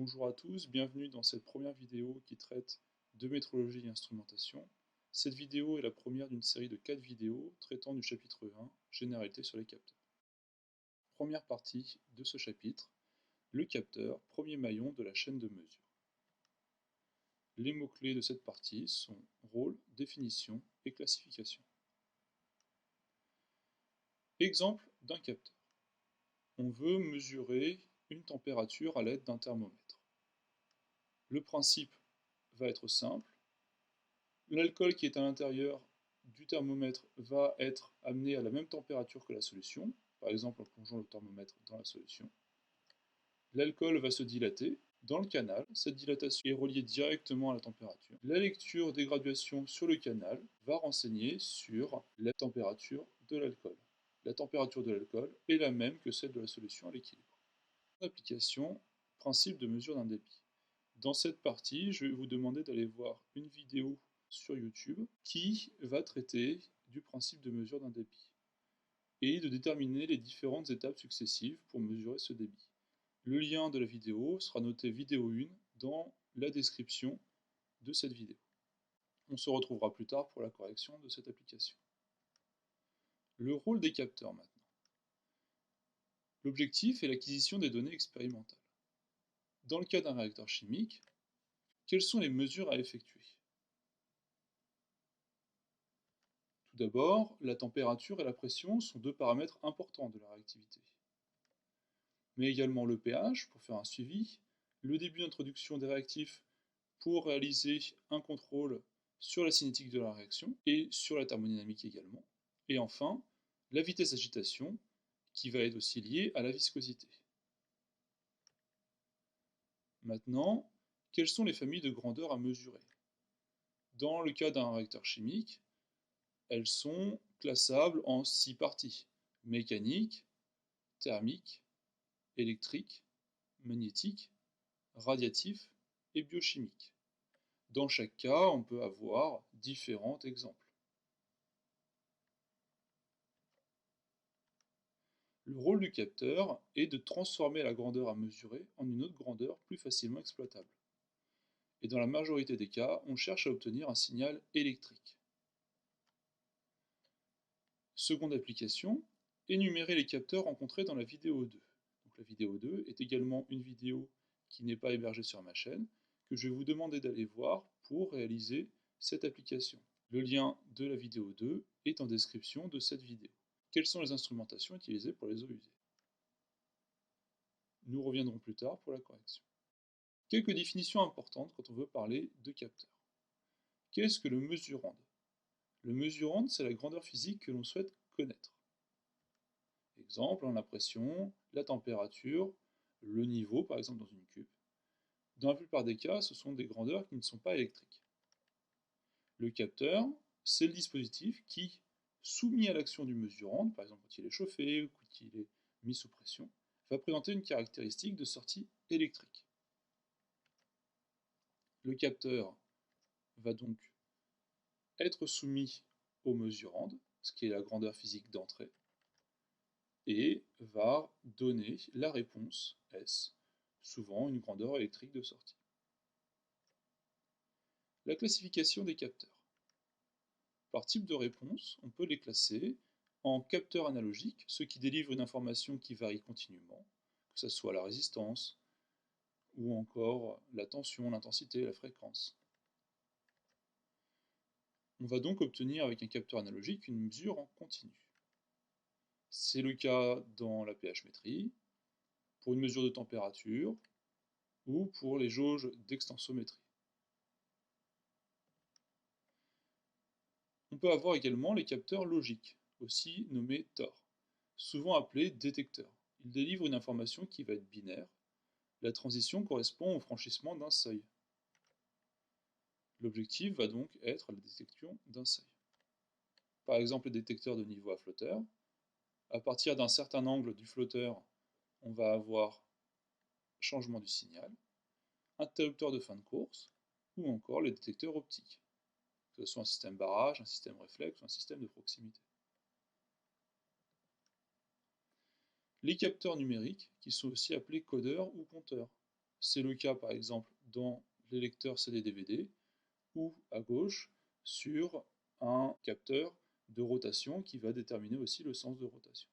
Bonjour à tous, bienvenue dans cette première vidéo qui traite de métrologie et instrumentation. Cette vidéo est la première d'une série de 4 vidéos traitant du chapitre 1, Généralité sur les capteurs. Première partie de ce chapitre, le capteur, premier maillon de la chaîne de mesure. Les mots-clés de cette partie sont rôle, définition et classification. Exemple d'un capteur. On veut mesurer une température à l'aide d'un thermomètre. Le principe va être simple. L'alcool qui est à l'intérieur du thermomètre va être amené à la même température que la solution, par exemple en plongeant le thermomètre dans la solution. L'alcool va se dilater dans le canal, cette dilatation est reliée directement à la température. La lecture des graduations sur le canal va renseigner sur la température de l'alcool. La température de l'alcool est la même que celle de la solution à l'équilibre. Application, principe de mesure d'un débit. Dans cette partie, je vais vous demander d'aller voir une vidéo sur YouTube qui va traiter du principe de mesure d'un débit et de déterminer les différentes étapes successives pour mesurer ce débit. Le lien de la vidéo sera noté vidéo 1 dans la description de cette vidéo. On se retrouvera plus tard pour la correction de cette application. Le rôle des capteurs maintenant. L'objectif est l'acquisition des données expérimentales. Dans le cas d'un réacteur chimique, quelles sont les mesures à effectuer? Tout d'abord, la température et la pression sont deux paramètres importants de la réactivité. Mais également le pH pour faire un suivi, le début d'introduction des réactifs pour réaliser un contrôle sur la cinétique de la réaction et sur la thermodynamique également. Et enfin, la vitesse d'agitation qui va être aussi liée à la viscosité. Maintenant, quelles sont les familles de grandeur à mesurer? Dans le cas d'un réacteur chimique, elles sont classables en 6 parties: mécanique, thermique, électrique, magnétique, radiatif et biochimique. Dans chaque cas, on peut avoir différents exemples. Le rôle du capteur est de transformer la grandeur à mesurer en une autre grandeur plus facilement exploitable. Et dans la majorité des cas, on cherche à obtenir un signal électrique. Seconde application, énumérer les capteurs rencontrés dans la vidéo 2. Donc la vidéo 2 est également une vidéo qui n'est pas hébergée sur ma chaîne, que je vais vous demander d'aller voir pour réaliser cette application. Le lien de la vidéo 2 est en description de cette vidéo. Quelles sont les instrumentations utilisées pour les eaux usées? Nous reviendrons plus tard pour la correction. Quelques définitions importantes quand on veut parler de capteurs. Qu'est-ce que le mesurand? Le mesurand, c'est la grandeur physique que l'on souhaite connaître. Exemple, la pression, la température, le niveau, par exemple dans une cuve. Dans la plupart des cas, ce sont des grandeurs qui ne sont pas électriques. Le capteur, c'est le dispositif qui, soumis à l'action du mesurant, par exemple quand il est chauffé ou quand il est mis sous pression, va présenter une caractéristique de sortie électrique. Le capteur va donc être soumis au mesurand, ce qui est la grandeur physique d'entrée, et va donner la réponse S, souvent une grandeur électrique de sortie. La classification des capteurs. Par type de réponse, on peut les classer en capteurs analogiques, ceux qui délivrent une information qui varie continuellement, que ce soit la résistance, ou encore la tension, l'intensité, la fréquence. On va donc obtenir avec un capteur analogique une mesure en continu. C'est le cas dans la pH-métrie, pour une mesure de température, ou pour les jauges d'extensométrie. On peut avoir également les capteurs logiques, aussi nommés TOR, souvent appelés détecteurs. Ils délivrent une information qui va être binaire. La transition correspond au franchissement d'un seuil. L'objectif va donc être la détection d'un seuil. Par exemple, le détecteur de niveau à flotteur. À partir d'un certain angle du flotteur, on va avoir changement du signal, interrupteur de fin de course, ou encore les détecteurs optiques, que ce soit un système barrage, un système réflexe ou un système de proximité. Les capteurs numériques, qui sont aussi appelés codeurs ou compteurs. C'est le cas par exemple dans les lecteurs CD-DVD ou à gauche sur un capteur de rotation qui va déterminer aussi le sens de rotation.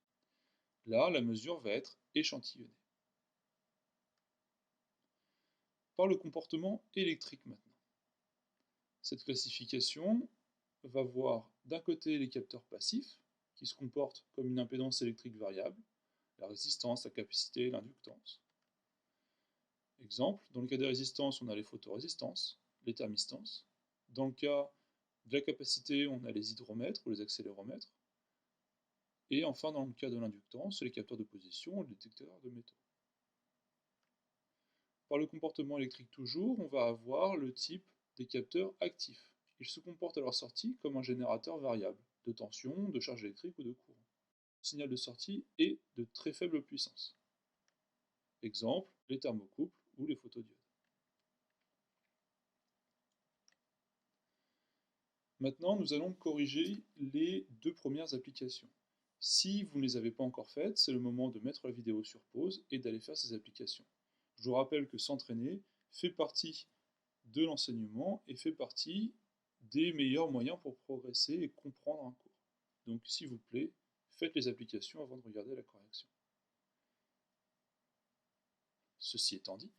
Là, la mesure va être échantillonnée. Par le comportement électrique maintenant. Cette classification va voir d'un côté les capteurs passifs, qui se comportent comme une impédance électrique variable, la résistance, la capacité, l'inductance. Exemple, dans le cas des résistances, on a les photorésistances, les thermistances. Dans le cas de la capacité, on a les hydromètres ou les accéléromètres. Et enfin, dans le cas de l'inductance, les capteurs de position ou les détecteurs de métaux. Par le comportement électrique toujours, on va avoir le type des capteurs actifs. Ils se comportent à leur sortie comme un générateur variable, de tension, de charge électrique ou de courant. Le signal de sortie est de très faible puissance. Exemple, les thermocouples ou les photodiodes. Maintenant, nous allons corriger les deux premières applications. Si vous ne les avez pas encore faites, c'est le moment de mettre la vidéo sur pause et d'aller faire ces applications. Je vous rappelle que s'entraîner fait partie de l'enseignement et fait partie des meilleurs moyens pour progresser et comprendre un cours. Donc s'il vous plaît, faites les applications avant de regarder la correction. Ceci étant dit,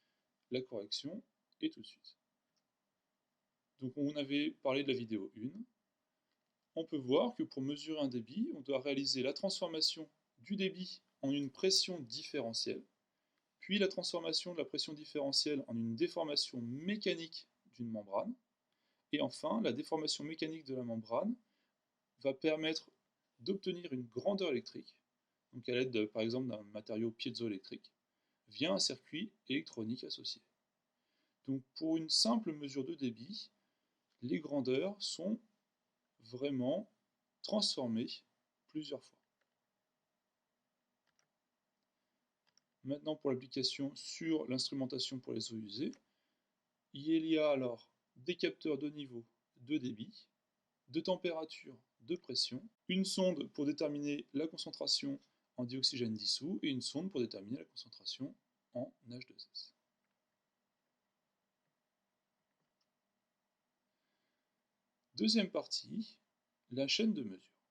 la correction est tout de suite. Donc on avait parlé de la vidéo 1. On peut voir que pour mesurer un débit, on doit réaliser la transformation du débit en une pression différentielle, puis la transformation de la pression différentielle en une déformation mécanique d'une membrane, et enfin la déformation mécanique de la membrane va permettre d'obtenir une grandeur électrique, donc à l'aide par exemple d'un matériau piézoélectrique, via un circuit électronique associé. Donc pour une simple mesure de débit, les grandeurs sont vraiment transformées plusieurs fois. Maintenant pour l'application sur l'instrumentation pour les eaux usées, il y a alors des capteurs de niveau de débit, de température, de pression, une sonde pour déterminer la concentration en dioxygène dissous et une sonde pour déterminer la concentration en H2S. Deuxième partie, la chaîne de mesure.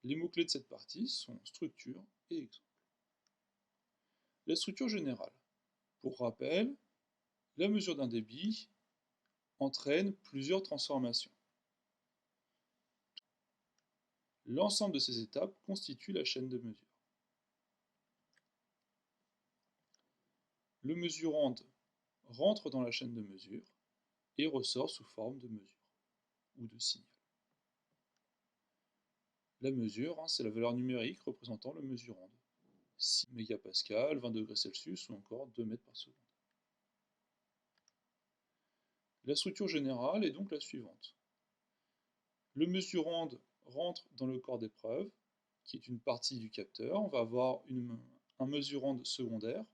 Les mots-clés de cette partie sont structure et exemple. La structure générale. Pour rappel, la mesure d'un débit entraîne plusieurs transformations. L'ensemble de ces étapes constitue la chaîne de mesure. Le mesurand rentre dans la chaîne de mesure et ressort sous forme de mesure ou de signal. La mesure, c'est la valeur numérique représentant le mesurand. 6 mégapascal, 20 degrés Celsius ou encore 2 mètres par seconde. La structure générale est donc la suivante. Le mesurand rentre dans le corps d'épreuve, qui est une partie du capteur. On va avoir un mesurand secondaire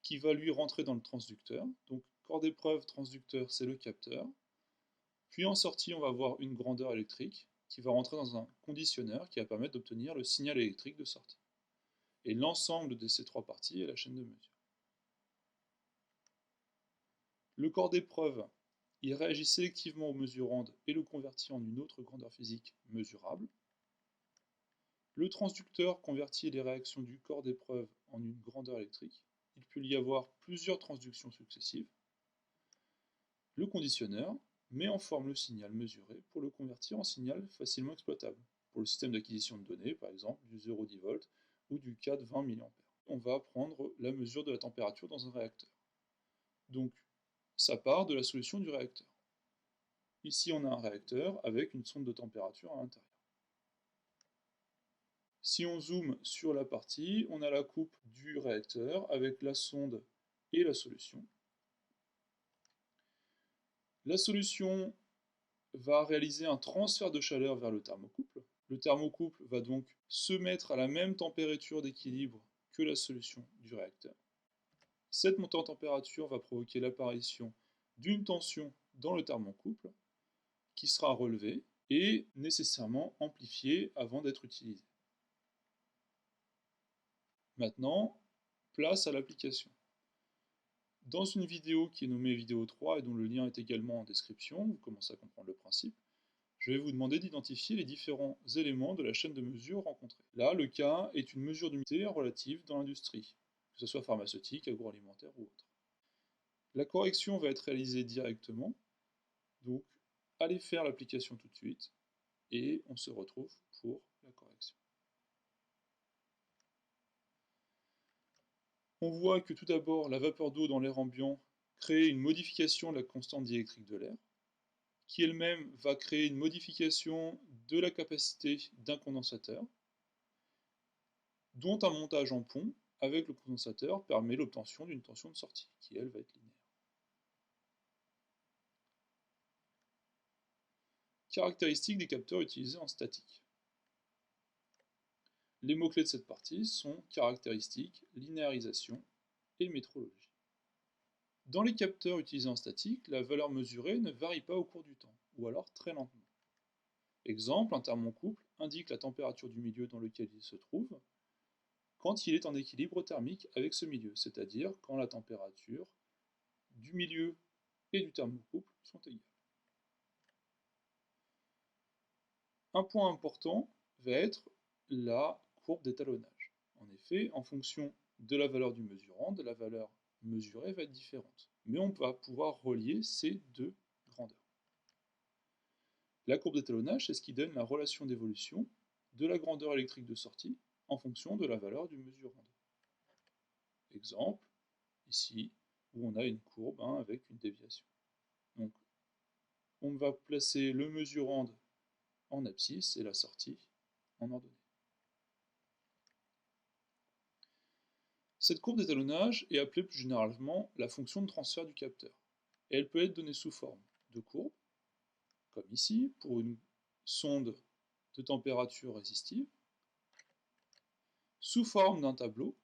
qui va lui rentrer dans le transducteur. Donc corps d'épreuve, transducteur, c'est le capteur. Puis en sortie, on va avoir une grandeur électrique qui va rentrer dans un conditionneur qui va permettre d'obtenir le signal électrique de sortie. Et l'ensemble de ces trois parties est la chaîne de mesure. Le corps d'épreuve, il réagit sélectivement au mesurand et le convertit en une autre grandeur physique mesurable. Le transducteur convertit les réactions du corps d'épreuve en une grandeur électrique. Il peut y avoir plusieurs transductions successives. Le conditionneur met en forme le signal mesuré pour le convertir en signal facilement exploitable, pour le système d'acquisition de données, par exemple du 0,10 V ou du cas de 20 mA. On va prendre la mesure de la température dans un réacteur. Donc, ça part de la solution du réacteur. Ici, on a un réacteur avec une sonde de température à l'intérieur. Si on zoome sur la partie, on a la coupe du réacteur avec la sonde et la solution. La solution va réaliser un transfert de chaleur vers le thermocouple. Le thermocouple va donc se mettre à la même température d'équilibre que la solution du réacteur. Cette montée en température va provoquer l'apparition d'une tension dans le thermocouple qui sera relevée et nécessairement amplifiée avant d'être utilisée. Maintenant, place à l'application. Dans une vidéo qui est nommée vidéo 3 et dont le lien est également en description, vous commencez à comprendre le principe, je vais vous demander d'identifier les différents éléments de la chaîne de mesure rencontrée. Là, le cas est une mesure d'humidité relative dans l'industrie, que ce soit pharmaceutique, agroalimentaire ou autre. La correction va être réalisée directement, donc allez faire l'application tout de suite, et on se retrouve pour la correction. On voit que tout d'abord, la vapeur d'eau dans l'air ambiant crée une modification de la constante diélectrique de l'air, qui elle-même va créer une modification de la capacité d'un condensateur, dont un montage en pont avec le condensateur permet l'obtention d'une tension de sortie, qui elle va être linéaire. Caractéristiques des capteurs utilisés en statique. Les mots-clés de cette partie sont caractéristiques, linéarisation et métrologie. Dans les capteurs utilisés en statique, la valeur mesurée ne varie pas au cours du temps, ou alors très lentement. Exemple, un thermocouple indique la température du milieu dans lequel il se trouve quand il est en équilibre thermique avec ce milieu, c'est-à-dire quand la température du milieu et du thermocouple sont égales. Un point important va être la courbe d'étalonnage. En effet, en fonction de la valeur du mesurant, la valeur mesurée va être différente. Mais on va pouvoir relier ces deux grandeurs. La courbe d'étalonnage, c'est ce qui donne la relation d'évolution de la grandeur électrique de sortie en fonction de la valeur du mesurand. Exemple, ici, où on a une courbe avec une déviation. Donc, on va placer le mesurand en abscisse et la sortie en ordonnée. Cette courbe d'étalonnage est appelée plus généralement la fonction de transfert du capteur. Et elle peut être donnée sous forme de courbe, comme ici, pour une sonde de température résistive, sous forme d'un tableau,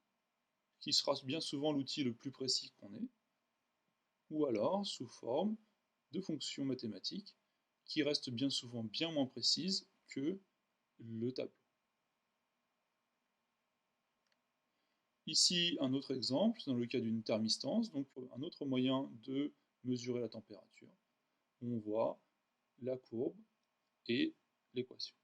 qui sera bien souvent l'outil le plus précis qu'on ait, ou alors sous forme de fonctions mathématiques, qui restent bien souvent bien moins précises que le tableau. Ici, un autre exemple, dans le cas d'une thermistance, donc un autre moyen de mesurer la température. On voit la courbe et l'équation.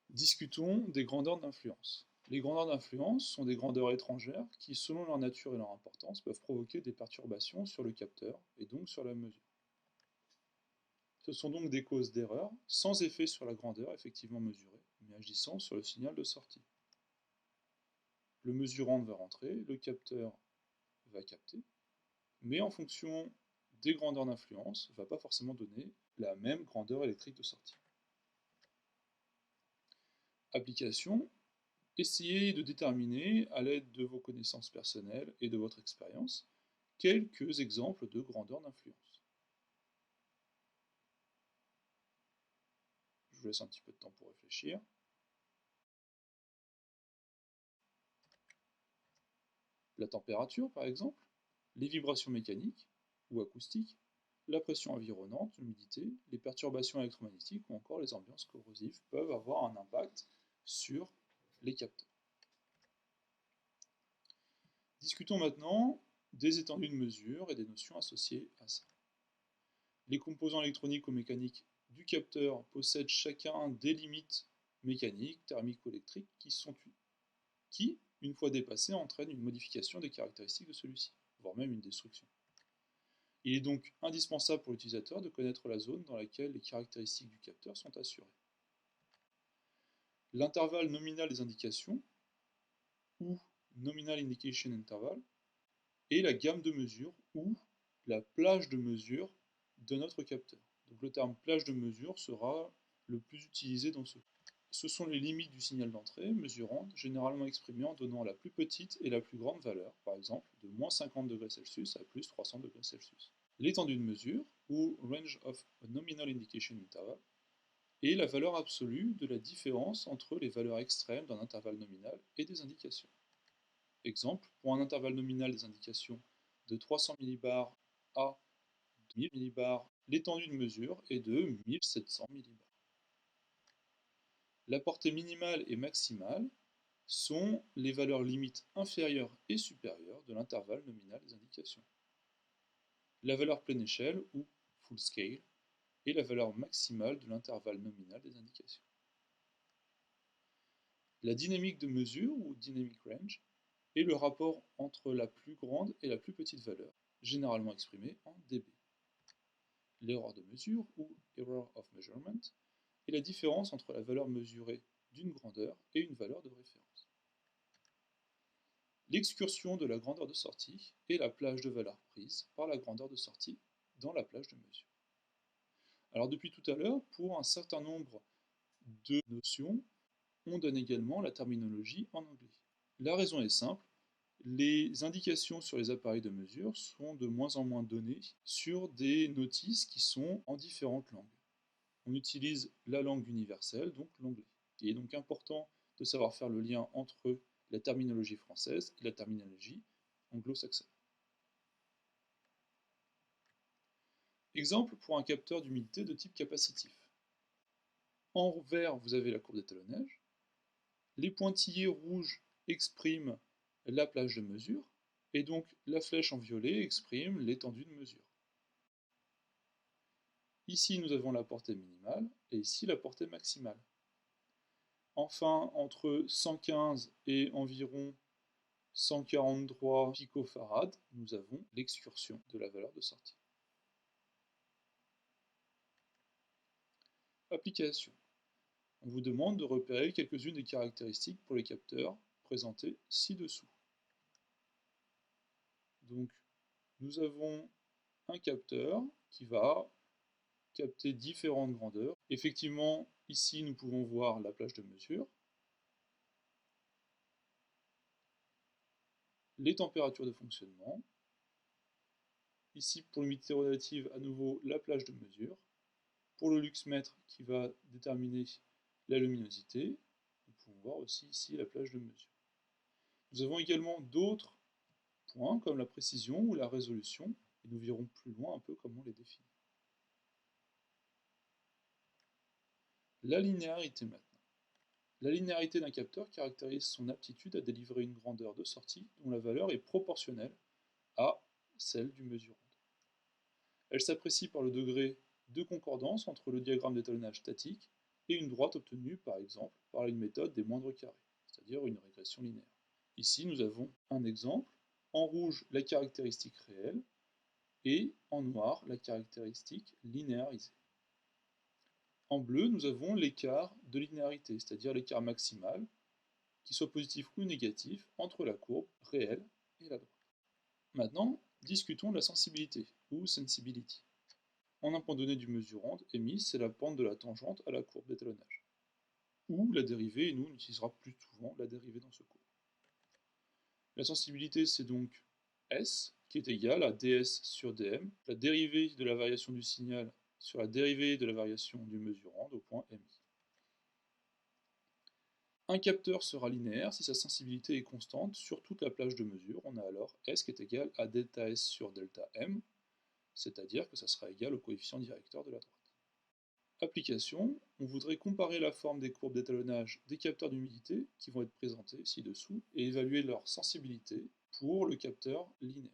Discutons des grandeurs d'influence. Les grandeurs d'influence sont des grandeurs étrangères qui, selon leur nature et leur importance, peuvent provoquer des perturbations sur le capteur et donc sur la mesure. Ce sont donc des causes d'erreur sans effet sur la grandeur effectivement mesurée, mais agissant sur le signal de sortie. Le mesurant va rentrer, le capteur va capter, mais en fonction des grandeurs d'influence, ne va pas forcément donner la même grandeur électrique de sortie. Application, essayez de déterminer, à l'aide de vos connaissances personnelles et de votre expérience, quelques exemples de grandeur d'influence. Je vous laisse un petit peu de temps pour réfléchir. La température, par exemple, les vibrations mécaniques ou acoustiques, la pression environnante, l'humidité, les perturbations électromagnétiques ou encore les ambiances corrosives peuvent avoir un impact sur les capteurs. Discutons maintenant des étendues de mesure et des notions associées à ça. Les composants électroniques ou mécaniques du capteur possèdent chacun des limites mécaniques, thermiques ou électriques qui, une fois dépassées, entraînent une modification des caractéristiques de celui-ci, voire même une destruction. Il est donc indispensable pour l'utilisateur de connaître la zone dans laquelle les caractéristiques du capteur sont assurées. L'intervalle nominal des indications, ou Nominal Indication Interval, est la gamme de mesure ou la plage de mesure de notre capteur. Donc le terme plage de mesure sera le plus utilisé dans ce cas. Ce sont les limites du signal d'entrée mesurant, généralement exprimées en donnant la plus petite et la plus grande valeur, par exemple de moins 50 degrés Celsius à plus 300 degrés Celsius. L'étendue de mesure, ou Range of a Nominal Indication Interval, est la valeur absolue de la différence entre les valeurs extrêmes d'un intervalle nominal et des indications. Exemple, pour un intervalle nominal des indications de 300 millibars à 1000 millibars, l'étendue de mesure est de 1700 millibars. La portée minimale et maximale sont les valeurs limites inférieures et supérieures de l'intervalle nominal des indications. La valeur pleine échelle, ou full scale, est la valeur maximale de l'intervalle nominal des indications. La dynamique de mesure, ou dynamic range, est le rapport entre la plus grande et la plus petite valeur, généralement exprimée en dB. L'erreur de mesure, ou error of measurement, est la différence entre la valeur mesurée d'une grandeur et une valeur de référence. L'excursion de la grandeur de sortie est la plage de valeur prise par la grandeur de sortie dans la plage de mesure. Alors depuis tout à l'heure, pour un certain nombre de notions, on donne également la terminologie en anglais. La raison est simple, les indications sur les appareils de mesure sont de moins en moins données sur des notices qui sont en différentes langues. On utilise la langue universelle, donc l'anglais. Il est donc important de savoir faire le lien entre la terminologie française et la terminologie anglo-saxonne. Exemple pour un capteur d'humidité de type capacitif. En vert, vous avez la courbe d'étalonnage. Les pointillés rouges expriment la plage de mesure, et donc la flèche en violet exprime l'étendue de mesure. Ici, nous avons la portée minimale, et ici la portée maximale. Enfin, entre 115 et environ 143 picofarads, nous avons l'excursion de la valeur de sortie. Application. On vous demande de repérer quelques-unes des caractéristiques pour les capteurs présentés ci-dessous. Donc, nous avons un capteur qui va capter différentes grandeurs. Effectivement, ici, nous pouvons voir la plage de mesure, les températures de fonctionnement. Ici, pour l'humidité relative, à nouveau, la plage de mesure. Pour le luxmètre qui va déterminer la luminosité, nous pouvons voir aussi ici la plage de mesure. Nous avons également d'autres points comme la précision ou la résolution, et nous verrons plus loin un peu comment on les définit. La linéarité maintenant. La linéarité d'un capteur caractérise son aptitude à délivrer une grandeur de sortie dont la valeur est proportionnelle à celle du mesurand. Elle s'apprécie par le degré de concordance entre le diagramme d'étalonnage statique et une droite obtenue par exemple par une méthode des moindres carrés, c'est-à-dire une régression linéaire. Ici nous avons un exemple, en rouge la caractéristique réelle et en noir la caractéristique linéarisée. En bleu nous avons l'écart de linéarité, c'est-à-dire l'écart maximal, qu'il soit positif ou négatif, entre la courbe réelle et la droite. Maintenant, discutons de la sensibilité, ou sensibility. En un point donné du mesurand émis, c'est la pente de la tangente à la courbe d'étalonnage. Ou la dérivée, et nous on utilisera plus souvent la dérivée dans ce cours. La sensibilité, c'est donc S, qui est égal à ds sur dm, la dérivée de la variation du signal sur la dérivée de la variation du mesurand au point MI. Un capteur sera linéaire si sa sensibilité est constante sur toute la plage de mesure. On a alors S qui est égal à delta S sur delta M, c'est-à-dire que ça sera égal au coefficient directeur de la droite. Application, on voudrait comparer la forme des courbes d'étalonnage des capteurs d'humidité qui vont être présentés ci-dessous et évaluer leur sensibilité pour le capteur linéaire.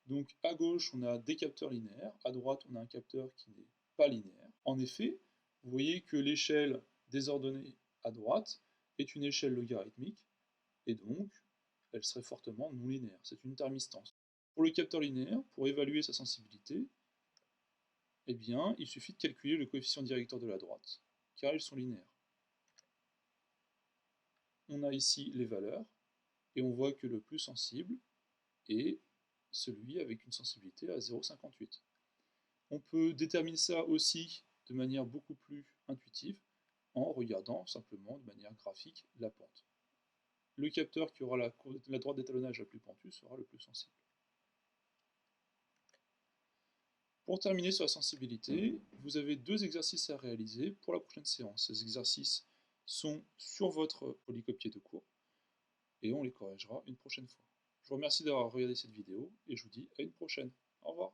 Donc à gauche, on a des capteurs linéaires, à droite, on a un capteur qui n'est pas linéaire. En effet, vous voyez que l'échelle désordonnée à droite est une échelle logarithmique, et donc elle serait fortement non linéaire. C'est une intermistence. Pour le capteur linéaire, pour évaluer sa sensibilité, eh bien, il suffit de calculer le coefficient directeur de la droite, car ils sont linéaires. On a ici les valeurs, et on voit que le plus sensible est celui avec une sensibilité à 0,58. On peut déterminer ça aussi de manière beaucoup plus intuitive, en regardant simplement de manière graphique la pente. Le capteur qui aura la droite d'étalonnage la plus pentue sera le plus sensible. Pour terminer sur la sensibilité, vous avez deux exercices à réaliser pour la prochaine séance. Ces exercices sont sur votre polycopier de cours et on les corrigera une prochaine fois. Je vous remercie d'avoir regardé cette vidéo et je vous dis à une prochaine. Au revoir.